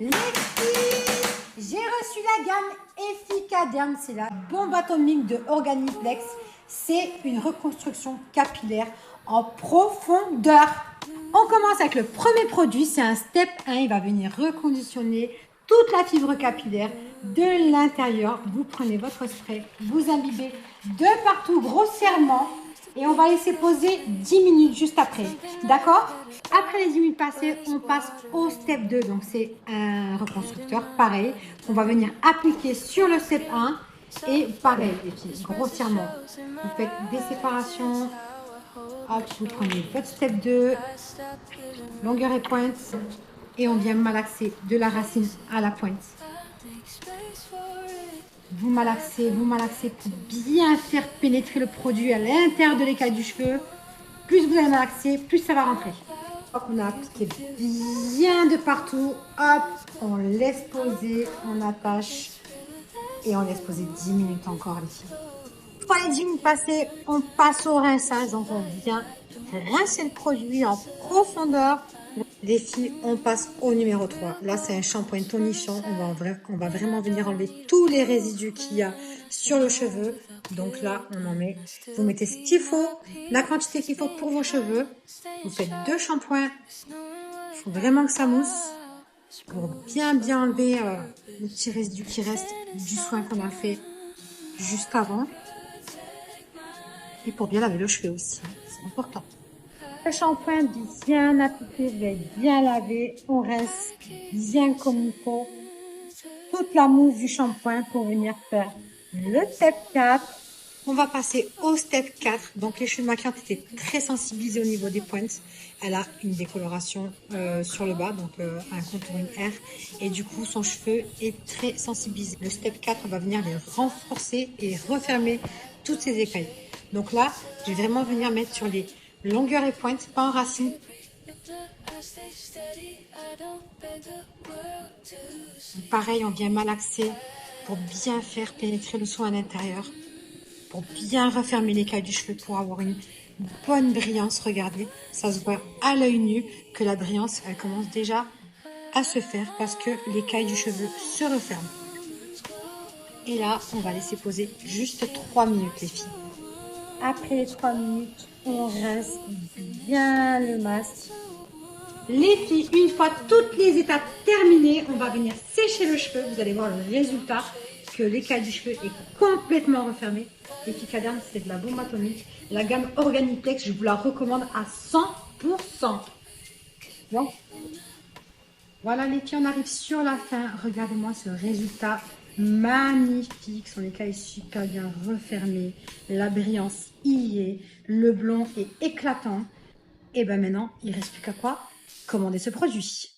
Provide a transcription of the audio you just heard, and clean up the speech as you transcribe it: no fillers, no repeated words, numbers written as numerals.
Les filles, j'ai reçu la gamme Efficaderm, c'est la bombe atomique de Organiplex. C'est une reconstruction capillaire en profondeur. On commence avec le premier produit, c'est un step 1, il va venir reconditionner toute la fibre capillaire de l'intérieur. Vous prenez votre spray, vous imbibez de partout grossièrement et on va laisser poser 10 minutes juste après. D'accord? Après les 10 minutes passées, on passe au step 2. Donc, c'est un reconstructeur, pareil, qu'on va venir appliquer sur le step 1. Et pareil, les filles, grossièrement. Vous faites des séparations. Hop, vous prenez votre step 2, longueur et pointe. Et on vient malaxer de la racine à la pointe. Vous malaxez pour bien faire pénétrer le produit à l'intérieur de l'écaille du cheveu. Plus vous allez malaxer, plus ça va rentrer. Hop, on a appliqué bien de partout. Hop, on laisse poser, on attache et on laisse poser 10 minutes encore les filles. Une fois les 10 minutes passées, on passe au rinçage. Donc on vient rincer le produit en profondeur. Les filles, on passe au numéro 3. Là, c'est un shampoing tonifiant. On va vraiment venir enlever tous les résidus qu'il y a sur le cheveu. Donc là, on en met. Vous mettez ce qu'il faut, la quantité qu'il faut pour vos cheveux. Vous faites 2 shampoings. Il faut vraiment que ça mousse pour bien enlever le petit résidu qui reste du soin qu'on a fait juste avant. Et pour bien laver le cheveu aussi. C'est important. Le shampoing bien appliqué, bien lavé, on rince bien comme il faut. Toute la mousse du shampoing pour venir faire le step 4. On va passer au step 4. Donc les cheveux de ma cliente étaient très sensibilisés au niveau des pointes. Elle a une décoloration sur le bas, donc un contouring R. Et du coup, son cheveu est très sensibilisé. Le step 4 va venir les renforcer et refermer toutes ces écailles. Donc là, je vais vraiment venir mettre sur les longueurs et pointes, pas en racine. Pareil, on vient malaxer pour bien faire pénétrer le soin à l'intérieur, pour bien refermer l'écaille du cheveu, pour avoir une bonne brillance. Regardez, ça se voit à l'œil nu que la brillance, elle commence déjà à se faire parce que l'écaille du cheveu se referme. Et là, on va laisser poser juste 3 minutes, les filles. Après les 3 minutes, on rince bien le masque. Les filles, une fois toutes les étapes terminées, on va venir sécher le cheveu. Vous allez voir le résultat, que l'écaille du cheveu est complètement refermée. Efficaderm, c'est de la bombe atomique. La gamme Organiplex, je vous la recommande à 100%. Bon. Voilà les filles, on arrive sur la fin. Regardez-moi ce résultat magnifique. Son écaille est super bien refermée. La brillance y est. Le blond est éclatant. Et ben maintenant, il ne reste plus qu'à quoi commander ce produit.